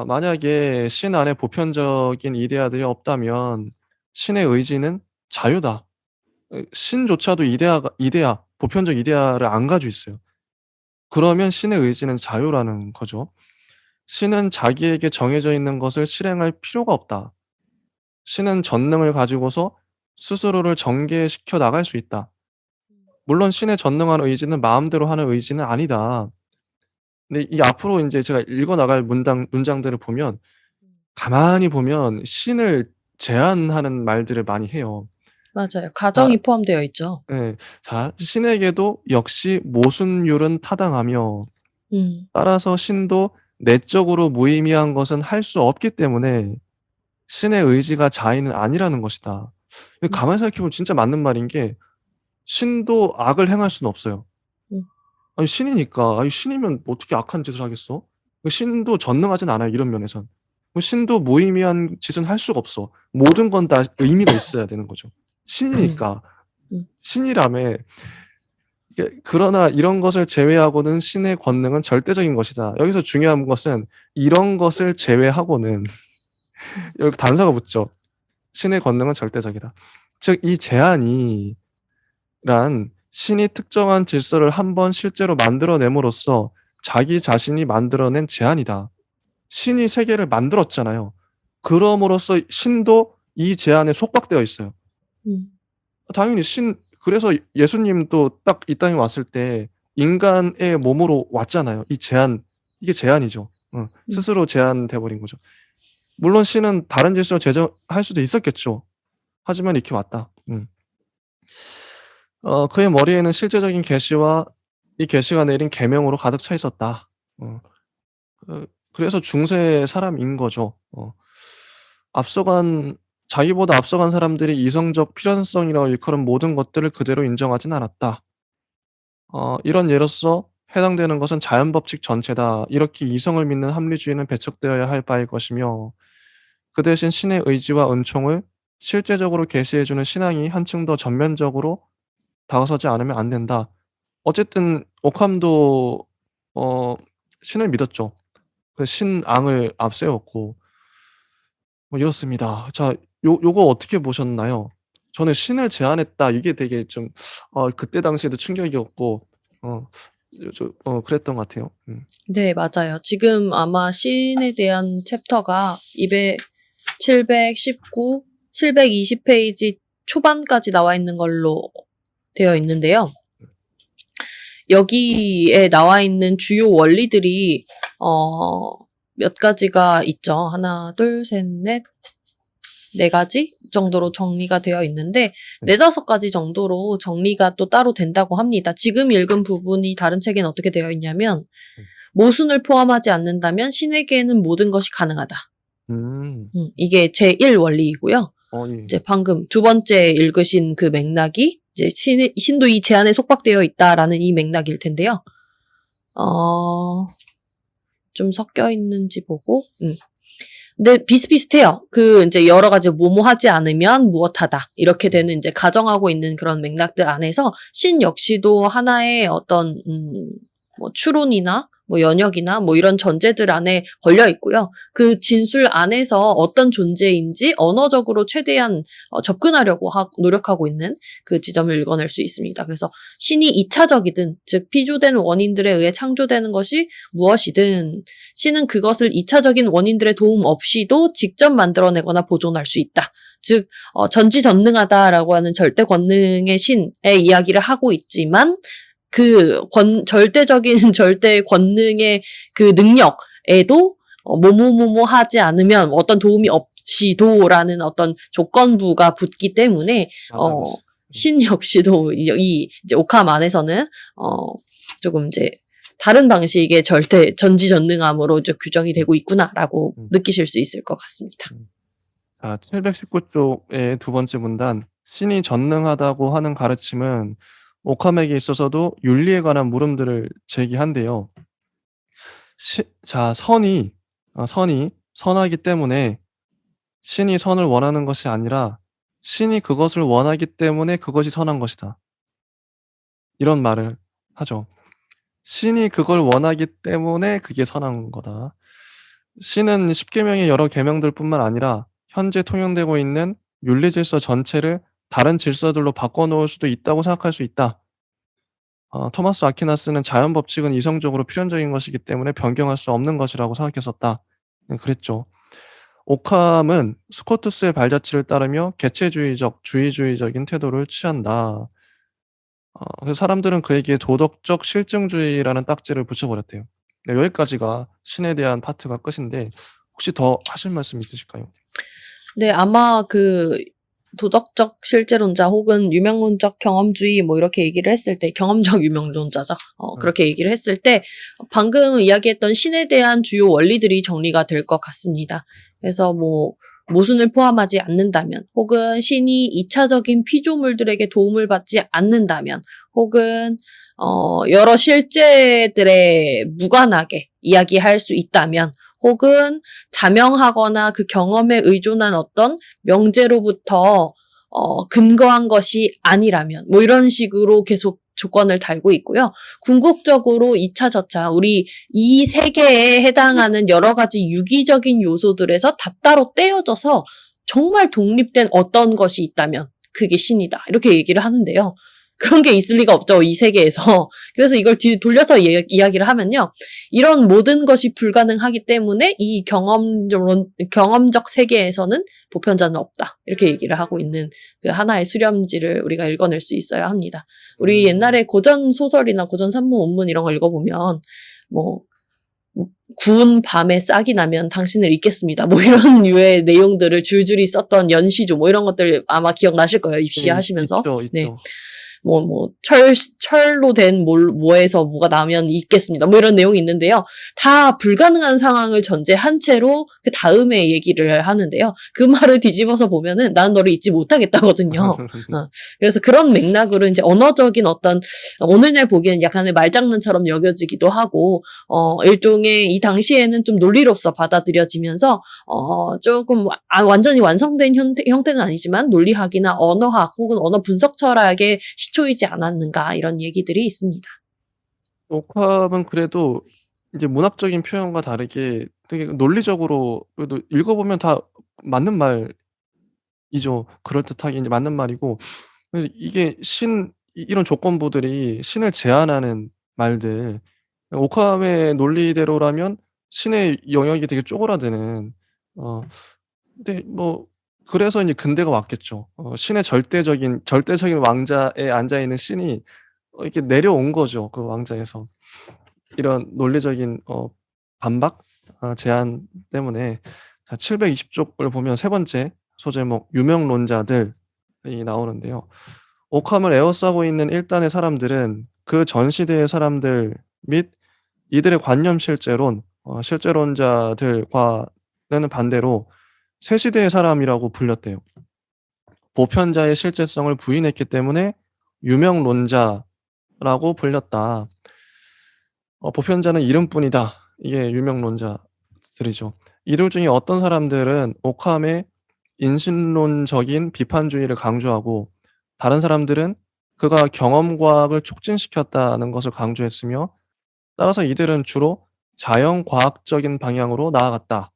만약에 신 안에 보편적인 이데아들이 없다면 신의 의지는 자유다. 신조차도 이데아 보편적 이데아를 안 가지고 있어요. 그러면 신의 의지는 자유라는 거죠. 신은 자기에게 정해져 있는 것을 실행할 필요가 없다. 신은 전능을 가지고서 스스로를 전개시켜 나갈 수 있다. 물론 신의 전능한 의지는 마음대로 하는 의지는 아니다. 근데 이 앞으로 인제 제가 읽어 나갈 문장들을 보면 가만히 보면 신을 제한하는 말들을 많이 해요. 맞아요. 자 가정이 포함되어 있죠. 예. 자 음. 신에게도 역시 모순율은 타당하며 음. 따라서 신도 내적으로 무의미한 것은 할 수 없기 때문에 신의 의지가 자의는 아니라는 것이다. 음. 가만히 생각해 보면 진짜 맞는 말인 게 신도 악을 행할 수는 없어요. 음. 아니 신이니까. 아니 신이면 어떻게 악한 짓을 하겠어? 신도 전능하진 않아요, 이런 면에선. 신도 무의미한 짓은 할 수가 없어. 모든 건 다 의미가 있어야 되는 거죠. 음. 신이니까. 음. 신이라며 그러나 이런 것을 제외하고는 신의 권능은 절대적인 것이다. 여기서 중요한 것은 이런 것을 제외하고는 음. 여기 단서가 붙죠. 신의 권능은 절대적이다. 즉 이 제한이 란 신이 특정한 질서를 한번 실제로 만들어냄으로써 자기 자신이 만들어낸 제한이다. 신이 세계를 만들었잖아요. 그럼으로써 신도 이 제한에 속박되어 있어요. 음. 당연히 그래서 예수님도 딱 이 땅에 왔을 때 인간의 몸으로 왔잖아요. 이게 제한이죠. 음. 스스로 제한돼 버린 거죠. 물론 신은 다른 질서를 제정할 수도 있었겠죠. 하지만 이렇게 왔다. 그의 머리에는 실제적인 계시와 이 계시가 내린 계명으로 가득 차 있었다. 어 그래서 중세의 사람인 거죠. 앞서간 자기보다 앞서간 사람들이 이성적 필연성이라고 일컬은 모든 것들을 그대로 인정하진 않았다. 이런 예로서 해당되는 것은 자연 법칙 전체다. 이렇게 이성을 믿는 합리주의는 배척되어야 할 바일 것이며 그 대신 신의 의지와 은총을 실제적으로 계시해 주는 신앙이 한층 더 전면적으로 다가서지 않으면 안 된다. 어쨌든 오캄도 어 신을 믿었죠. 그 신앙을 앞세웠고 이렇습니다. 자 요거 어떻게 보셨나요? 저는 '신을 제안했다.' 이게 되게 좀 그때 당시에도 충격이었고 어 그랬던 것 같아요. 네, 맞아요. 지금 아마 신에 대한 챕터가 719, 720 페이지 초반까지 나와 있는 걸로 되어 있는데요. 여기에 나와 있는 주요 원리들이 몇 가지가 있죠. 하나, 둘, 셋, 넷, 네 가지 정도로 정리가 되어 있는데 네. 4-5 가지 정도로 정리가 또 따로 된다고 합니다. 지금 읽은 부분이 다른 책에는 어떻게 되어 있냐면 음. 모순을 포함하지 않는다면 신에게는 모든 것이 가능하다. 음. 이게 제1 원리이고요. 예. 이제 방금 두 번째 읽으신 그 맥락이 이제 신도 이 제한에 속박되어 있다라는 이 맥락일 텐데요. 좀 섞여 있는지 보고, 근데 비슷비슷해요. 이제 여러 가지 뭐뭐 하지 않으면 무엇하다. 이렇게 되는 이제 가정하고 있는 그런 맥락들 안에서 신 역시도 하나의 어떤, 뭐 추론이나 뭐 연역이나 뭐 이런 전제들 안에 걸려 있고요. 그 진술 안에서 어떤 존재인지 언어적으로 최대한 접근하려고 노력하고 있는 그 지점을 읽어낼 수 있습니다. 그래서 신이 2차적이든, 즉 피조된 원인들에 의해 창조되는 것이 무엇이든 신은 그것을 2차적인 원인들의 도움 없이도 직접 만들어내거나 보존할 수 있다. 즉 전지전능하다라고 하는 절대 권능의 신의 이야기를 하고 있지만 절대적인 절대 권능의 그 능력에도 뭐뭐뭐뭐 하지 않으면 어떤 도움이 없이도라는 어떤 조건부가 붙기 때문에 맞아요. 신 역시도 이제 오캄 안에서는 조금 이제 다른 방식의 전지전능함으로 이제 규정이 되고 있구나라고 느끼실 수 있을 것 같습니다. 719 쪽의 두 번째 문단 "신이 전능하다고 하는 가르침은 오캄에게 있어서도 윤리에 관한 물음들을 제기한대요. 선이 선하기 때문에 신이 선을 원하는 것이 아니라 신이 그것을 원하기 때문에 그것이 선한 것이다." 이런 말을 하죠. 신이 그걸 원하기 때문에 그게 선한 거다. 신은 십계명의 여러 계명들뿐만 아니라 현재 통용되고 있는 윤리 질서 전체를 다른 질서들로 바꿔 놓을 수도 있다고 생각할 수 있다. 토마스 아퀴나스는 자연 법칙은 이성적으로 필연적인 것이기 때문에 변경할 수 없는 것이라고 생각했었다. 그랬죠. 오캄은 스코투스의 발자취를 따르며 개체주의적, 주의주의적인 태도를 취한다. 그래서 사람들은 그에게 도덕적 실증주의라는 딱지를 붙여버렸대요. 네, 여기까지가 신에 대한 파트가 끝인데 혹시 더 하실 말씀 있으실까요? 네, 아마 그 도덕적 실제론자 혹은 유명론적 경험주의 뭐 이렇게 얘기를 했을 때 경험적 유명론자죠. 그렇게 얘기를 했을 때 방금 이야기했던 신에 대한 주요 원리들이 정리가 될 것 같습니다. 그래서 뭐 모순을 포함하지 않는다면 혹은 신이 2차적인 피조물들에게 도움을 받지 않는다면 혹은 여러 실제들에 무관하게 이야기할 수 있다면 혹은 자명하거나 그 경험에 의존한 어떤 명제로부터 근거한 것이 아니라면 뭐 이런 식으로 계속 조건을 달고 있고요. 궁극적으로 2차 저차 우리 이 세계에 해당하는 여러 가지 유기적인 요소들에서 다 따로 떼어져서 정말 독립된 어떤 것이 있다면 그게 신이다. 이렇게 얘기를 하는데요. 그런 게 있을 리가 없죠. 이 세계에서. 그래서 이걸 돌려서 이야기를 하면요. 이런 모든 것이 불가능하기 때문에 이 경험적 세계에서는 보편자는 없다. 이렇게 얘기를 하고 있는 그 하나의 수렴지를 우리가 읽어낼 수 있어야 합니다. 우리 옛날에 고전 소설이나 고전 산문 원문 이런 거 읽어보면 뭐 구운 밤에 싹이 나면 당신을 잊겠습니다. 뭐 이런 류의 내용들을 줄줄이 썼던 연시조 뭐 이런 것들 아마 기억나실 거예요. 입시하시면서. 있죠, 네. 있죠. 철로 된 뭐에서 뭐가 나면 있겠습니다. 뭐 이런 내용이 있는데요. 다 불가능한 상황을 전제한 채로 그 다음에 얘기를 하는데요. 그 말을 뒤집어서 보면은 난 너를 잊지 못하겠다거든요. 그래서 그런 맥락으로 이제 언어적인 어떤 오늘날 보기에는 약간의 말장난처럼 여겨지기도 하고, 일종의 이 당시에는 좀 논리로서 받아들여지면서, 조금 완전히 완성된 형태는 아니지만 논리학이나 언어학 혹은 언어 분석 철학의 시초이지 않았는가 이런 얘기들이 있습니다. 오캅은 그래도 이제 문학적인 표현과 다르게 되게 논리적으로 그래도 읽어보면 다 맞는 말이죠. 그럴듯하게 이제 맞는 말이고 그래서 이게 이런 조건부들이 신을 제한하는 말들 오캅의 논리대로라면 신의 영역이 되게 쪼그라드는 근데 뭐 그래서 인제 근대가 왔겠죠. 신의 절대적인 왕자에 앉아 있는 신이 이렇게 내려온 거죠, 그 왕자에서. 이런 논리적인 반박 제한 때문에 자 720 쪽을 보면 세 번째 소제목 유명론자들이 나오는데요. 오캄을 에워싸고 있는 일단의 사람들은 그 전 시대의 사람들 및 이들의 관념 실제론 실제론자들과는 반대로 새 시대의 사람이라고 불렸대요. 보편자의 실제성을 부인했기 때문에 유명론자라고 불렸다. 보편자는 이름뿐이다. 이게 유명론자들이죠. 이들 중에 어떤 사람들은 오캄의 인신론적인 비판주의를 강조하고 다른 사람들은 그가 경험과학을 촉진시켰다는 것을 강조했으며 따라서 이들은 주로 자연과학적인 방향으로 나아갔다.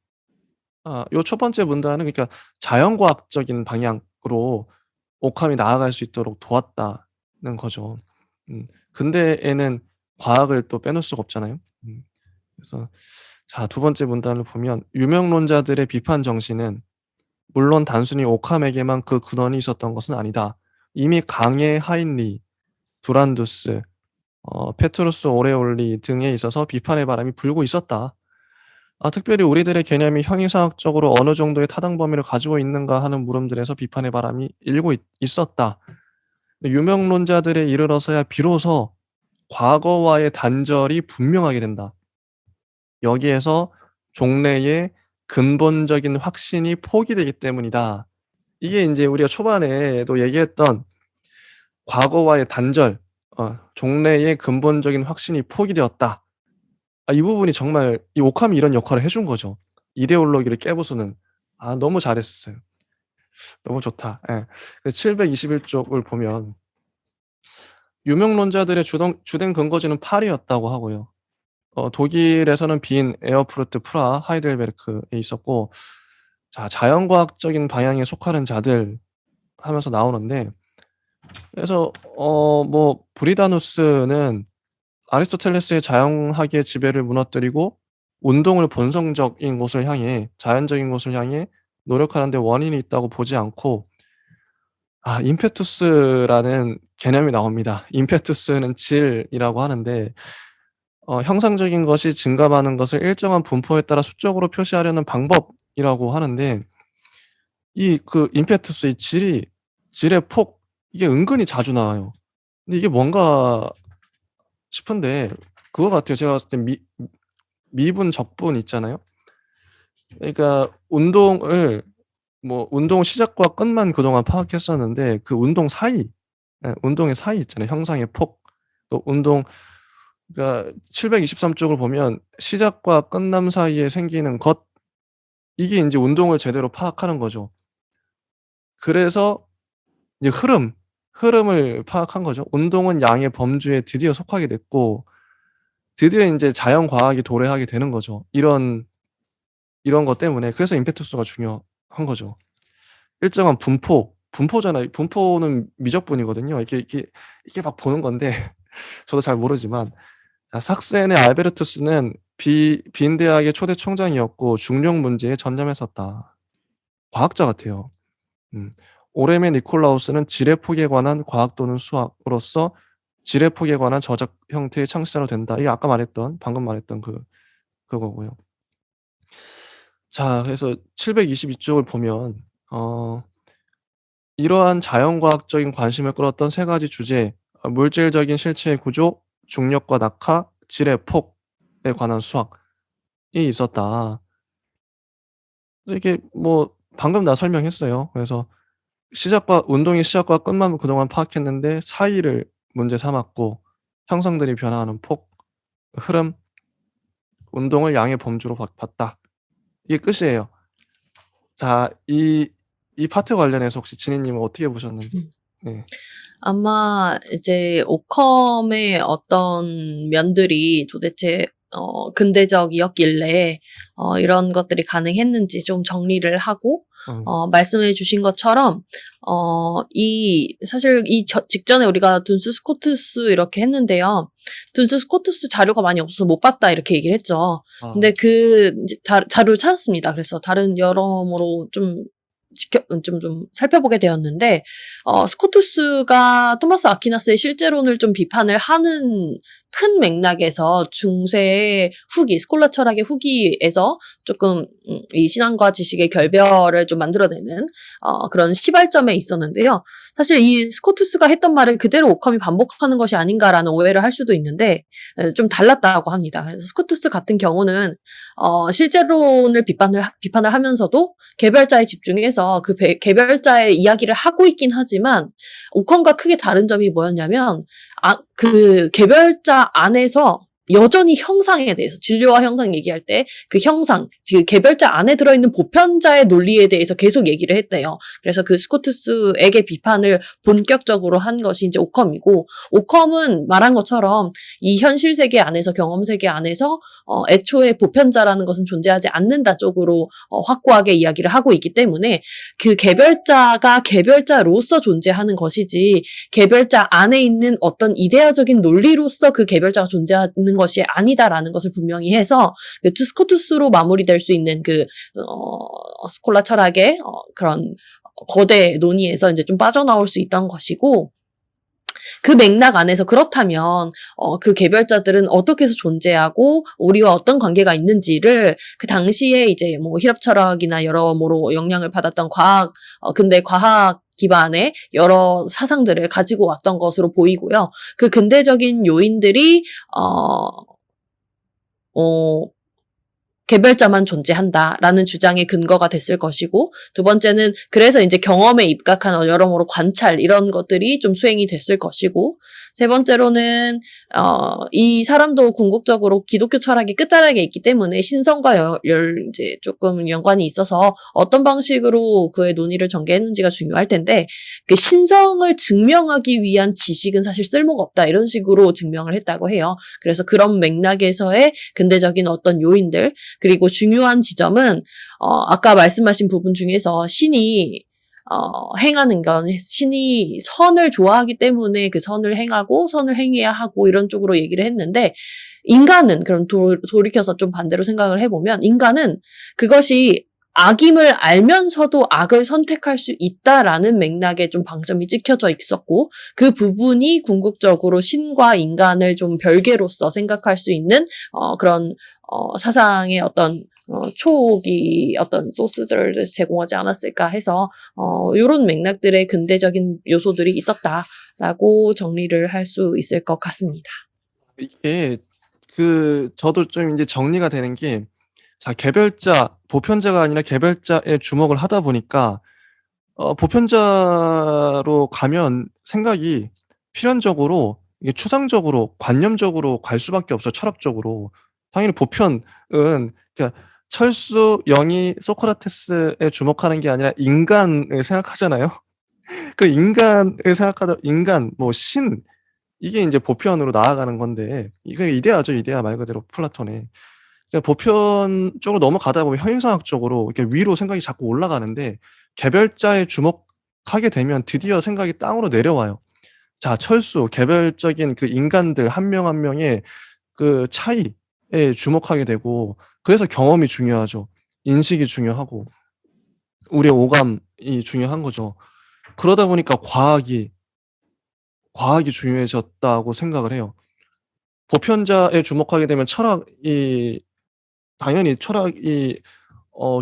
요 첫 번째 문단은 그러니까 자연과학적인 방향으로 오캄이 나아갈 수 있도록 도왔다는 거죠. 근대에는 과학을 또 빼놓을 수가 없잖아요. 그래서 자 두 번째 문단을 보면 유명론자들의 비판 정신은 물론 단순히 오캄에게만 그 근원이 있었던 것은 아니다. 이미 강해 하인리, 두란두스, 페트루스 오레올리 등에 있어서 비판의 바람이 불고 있었다. 특별히 우리들의 개념이 형이상학적으로 어느 정도의 타당 범위를 가지고 있는가 하는 물음들에서 비판의 바람이 일고 있었다. 유명론자들에 이르러서야 비로소 과거와의 단절이 분명하게 된다. 여기에서 종래의 근본적인 확신이 포기되기 때문이다. 이게 인제 우리가 초반에도 얘기했던 과거와의 단절, 종래의 근본적인 확신이 포기되었다. 이 부분이 정말 이 오캄이 이런 역할을 해준 거죠. 이데올로기를 깨부수는. 너무 잘했어요. 너무 좋다. 예. 그 721 쪽을 보면 유명론자들의 주된 근거지는 파리였다고 하고요. 독일에서는 빈, 에어프루트, 프라, 하이델베르크에 있었고 자 자연과학적인 방향에 속하는 자들한테는 하면서 나오는데 그래서 뭐 브리다누스는 아리스토텔레스의 자연학의 지배를 무너뜨리고 운동을 본성적인 곳을 향해 자연적인 곳을 향해 노력하는 데 원인이 있다고 보지 않고 임페투스라는 개념이 나옵니다. 임페투스는 질이라고 하는데 형상적인 것이 증감하는 것을 일정한 분포에 따라 수적으로 표시하려는 방법이라고 하는데 이 임페투스 이 질의 폭 이게 은근히 자주 나와요. 근데 이게 뭔가 싶은데 그거 같아요. 제가 봤을 때 미분 적분 있잖아요. 그러니까 운동 시작과 끝만 그동안 파악했었는데 그 운동 사이 운동의 사이 있잖아요. 형상의 폭. 또 그러니까 723 쪽을 보면 시작과 끝남 사이에 생기는 것 이게 인제 운동을 제대로 파악하는 거죠. 그래서 이제 흐름을 파악한 거죠. 운동은 양의 범주에 드디어 속하게 됐고 드디어 인제 자연 과학이 도래하게 되는 거죠. 이런 것 때문에. 그래서 임페투스가 중요한 거죠. 일정한 분포잖아요. 분포는 미적분이거든요. 이렇게 막 보는 건데 저도 잘 모르지만 삭센의 알베르투스는 빈대학의 초대 총장이었고 중력 문제에 전념했었다. 과학자 같아요. 음. 오레메 니콜라우스는 질의 폭에 관한 과학 또는 수학으로서 질의 폭에 관한 저작 형태의 창시자로 된다. 이게 방금 말했던 그거고요. 자 그래서 722 쪽을 보면 이러한 자연과학적인 관심을 끌었던 세 가지 주제 물질적인 실체의 구조, 중력과 낙하, 질의 폭에 관한 수학이 있었다. 이게 뭐 방금 다 설명했어요. 그래서 운동의 시작과 끝만 그동안 파악했는데 사이를 문제 삼았고 형상들이 변화하는 폭, 흐름, 운동을 양의 범주로 봤다. 이게 끝이에요. 자 이 파트 관련해서 혹시 진희 님은 어떻게 보셨는지? 음. 네. 아마 이제 오컴의 어떤 면들이 도대체 근대적이었길래 이런 것들이 가능했는지 좀 정리를 하고 음. 말씀해 주신 것처럼 사실 직전에 우리가 둔스 스코투스 이렇게 했는데요. 둔스 스코투스 자료가 많이 없어서 못 봤다 이렇게 얘기를 했죠. 근데 이제 자료를 찾았습니다. 그래서 다른 여러모로 좀 살펴보게 되었는데, 스코투스가 토마스 아퀴나스의 실제론을 좀 비판을 하는 큰 맥락에서 중세의 후기, 스콜라 철학의 후기에서 조금, 이 신앙과 지식의 결별을 좀 만들어내는, 그런 시발점에 있었는데요. 사실 이 스코투스가 했던 말을 그대로 오컴이 반복하는 것이 아닌가라는 오해를 할 수도 있는데, 좀 달랐다고 합니다. 그래서 스코투스 같은 경우는, 실제론을 비판을 하면서도 개별자에 집중해서 그 개별자의 이야기를 하고 있긴 하지만 오컨과 크게 다른 점이 뭐였냐면 그 개별자 안에서 여전히 형상에 대해서 진료와 형상 얘기할 때 그 형상, 그 개별자 안에 들어있는 보편자의 논리에 대해서 계속 얘기를 했대요. 그래서 그 스코투스에게 비판을 본격적으로 한 것이 이제 오컴이고 오컴은 말한 것처럼 이 현실 세계 안에서 경험 세계 안에서 애초에 보편자라는 것은 존재하지 않는다 쪽으로 확고하게 이야기를 하고 있기 때문에 그 개별자가 개별자로서 존재하는 것이지 개별자 안에 있는 어떤 이데아적인 논리로서 그 개별자가 존재하는 것이 아니다라는 것을 분명히 해서 그 스코투스로 마무리될 수 있는 스콜라 철학의 그런 거대 논의에서 이제 좀 빠져나올 수 있던 것이고 그 맥락 안에서 그렇다면 그 개별자들은 어떻게 해서 존재하고 우리와 어떤 관계가 있는지를 그 당시에 이제 뭐 히랍 철학이나 여러모로 영향을 받았던 근대 과학 기반의 여러 사상들을 가지고 왔던 것으로 보이고요. 그 근대적인 요인들이 개별자만 존재한다라는 주장의 근거가 됐을 것이고 두 번째는 그래서 이제 경험에 입각한 여러모로 관찰 이런 것들이 좀 수행이 됐을 것이고 세 번째로는 이 사람도 궁극적으로 기독교 철학이 끝자락에 있기 때문에 신성과 이제 조금 연관이 있어서 어떤 방식으로 그의 논의를 전개했는지가 중요할 텐데 그 신성을 증명하기 위한 지식은 사실 쓸모가 없다 이런 식으로 증명을 했다고 해요. 그래서 그런 맥락에서의 근대적인 어떤 요인들 그리고 중요한 지점은 아까 말씀하신 부분 중에서 신이 행하는 건 신이 선을 좋아하기 때문에 그 선을 행하고 선을 행해야 하고 이런 쪽으로 얘기를 했는데 인간은 그럼 돌이켜서 좀 반대로 생각을 해보면 인간은 그것이 악임을 알면서도 악을 선택할 수 있다라는 맥락에 좀 방점이 찍혀져 있었고 그 부분이 궁극적으로 신과 인간을 좀 별개로서 생각할 수 있는 그런 사상의 어떤 초기 어떤 소스들을 제공하지 않았을까 해서 요런 맥락들의 근대적인 요소들이 있었다라고 정리를 할 수 있을 것 같습니다. 이게 저도 좀 인제 정리가 되는 게 자 개별자, 보편자가 아니라 개별자에 주목을 하다 보니까 보편자로 가면 생각이 필연적으로 이게 추상적으로 관념적으로 갈 수밖에 없어요, 철학적으로. 당연히 보편은 그러니까 철수, 영희, 소크라테스에 주목하는 게 아니라 인간을 생각하잖아요. 그 인간을 생각하다 인간 뭐 신 이게 인제 보편으로 나아가는 건데 이게 이데아죠, 이데아 말 그대로 플라톤의. 그러니까 보편 쪽으로 넘어가다 보면 현상학적으로 이렇게 위로 생각이 자꾸 올라가는데 개별자에 주목하게 되면 드디어 생각이 땅으로 내려와요. 자 철수, 개별적인 그 인간들 한 명 한 명의 그 차이에 주목하게 되고 그래서 경험이 중요하죠. 인식이 중요하고 우리의 오감이 중요한 거죠. 그러다 보니까 과학이 중요해졌다고 생각을 해요. 보편자에 주목하게 되면 철학이 당연히 철학이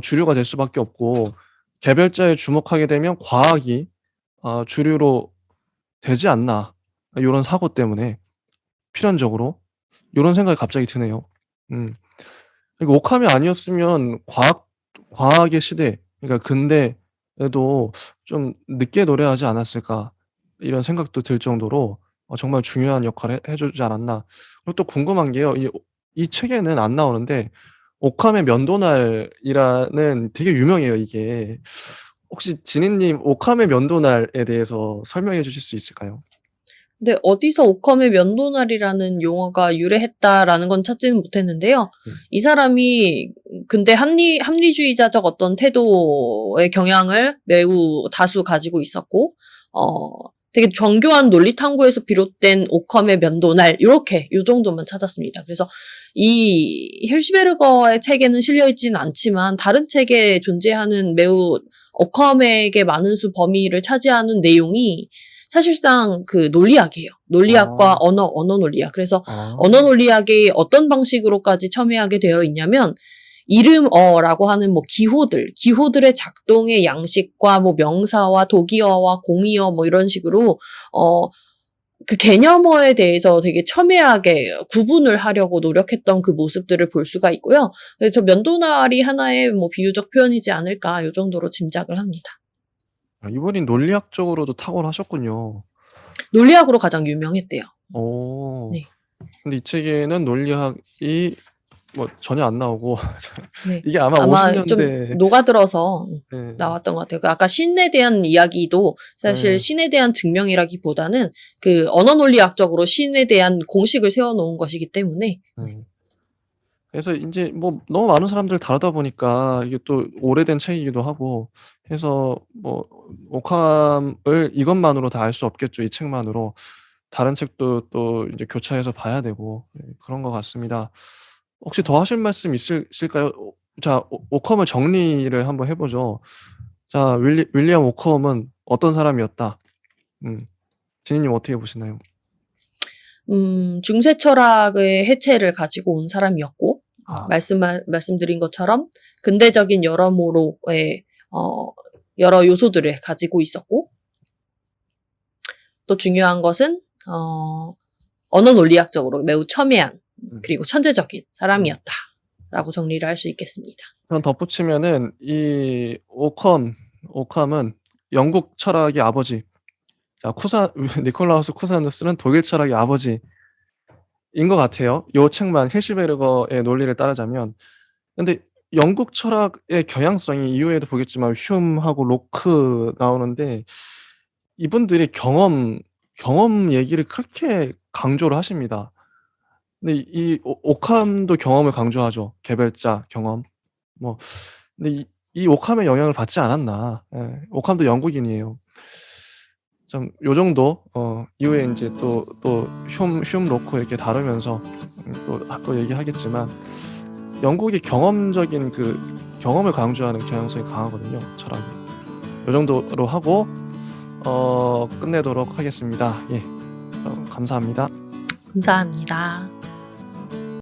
주류가 될 수밖에 없고 개별자에 주목하게 되면 과학이 주류로 되지 않나. 요런 사고 때문에 필연적으로 요런 생각이 갑자기 드네요. 음. 그리고 오카미 아니었으면 과학의 시대 그러니까 근대에도 좀 늦게 도래하지 않았을까 이런 생각도 들 정도로 정말 중요한 역할을 해 주지 않았나. 그리고 또 궁금한 게요. 이 책에는 안 나오는데 오카메 면도날이라는 되게 유명해요 이게. 혹시 지니 님 오카메 면도날에 대해서 설명해 주실 수 있을까요? 근데 어디서 오컴의 면도날이라는 용어가 유래했다라는 건 찾지는 못했는데요. 네. 이 사람이 근대 합리주의자적 어떤 태도의 경향을 매우 다수 가지고 있었고, 되게 정교한 논리 탐구에서 비롯된 오컴의 면도날, 요 정도만 찾았습니다. 그래서 이 힐시베르거의 책에는 실려있지는 않지만 다른 책에 존재하는 매우 오컴에게 많은 수 범위를 차지하는 내용이 사실상 그 논리학이에요. 논리학과 아. 언어 논리학. 그래서 아. 언어 논리학이 어떤 방식으로까지 첨예하게 되어 있냐면 이름어라고 하는 뭐 기호들의 작동의 양식과 뭐 명사와 독이어와 공이어 뭐 이런 식으로 그 개념어에 대해서 되게 첨예하게 구분을 하려고 노력했던 그 모습들을 볼 수가 있고요. 그래서 면도날이 하나의 뭐 비유적 표현이지 않을까 요 정도로 짐작을 합니다. 이분이 논리학적으로도 탁월하셨군요. 논리학으로 가장 유명했대요. 어. 네. 근데 이 책에는 논리학이 뭐 전혀 안 나오고 네. 이게 아마 50 아마 좀 년대 녹아들어서 네. 나왔던 것 같아요. 그 아까 신에 대한 이야기도 사실 네. 신에 대한 증명이라기보다는 그 언어 논리학적으로 신에 대한 공식을 세워 놓은 것이기 때문에 네. 네. 그래서 인제 뭐 너무 많은 사람들 다루다 보니까 이게 또 오래된 책이기도 하고 해서 뭐 오캅을 이것만으로 다 알 수 없겠죠, 이 책만으로. 다른 책도 또 인제 교차해서 봐야 되고 그런 것 같습니다. 혹시 더 하실 말씀 있으실까요? 자 오캅을 정리를 한번 해 보죠. 자 윌리엄 오캅은 어떤 사람이었다. 음. 지니님 어떻게 보시나요? 중세 철학의 해체를 가지고 온 사람이었고 아. 말씀드린 것처럼 근대적인 여러모로의 여러 요소들을 가지고 있었고 또 중요한 것은 언어 논리학적으로 매우 첨예한 음. 그리고 천재적인 음. 사람이었다라고 정리를 할 수 있겠습니다. 그럼 덧붙이면은 이 오캅은 영국 철학의 아버지. 자 니콜라우스 쿠사누스는 독일 철학의 아버지인 것 같아요. 요 책만 hirschberger의 논리를 따르자면. 근데 영국 철학의 경향성이 이후에도 보겠지만 띄하고 로크 나오는데 이분들이 경험 얘기를 그렇게 강조를 하십니다. 근데 이 오캅도 경험을 강조하죠. 개별자 경험. 뭐 근데 이 오캄의 영향을 받지 않았나. 예. 오캄도 영국인이에요. 좀 요 정도 이후에 인제 또 흉 로코 이렇게 다루면서 또 얘기하겠지만 영국이 경험적인 그 경험을 강조하는 경향성이 강하거든요, 철학이. 요 정도로 하고 끝내도록 하겠습니다. 예. 감사합니다. 감사합니다.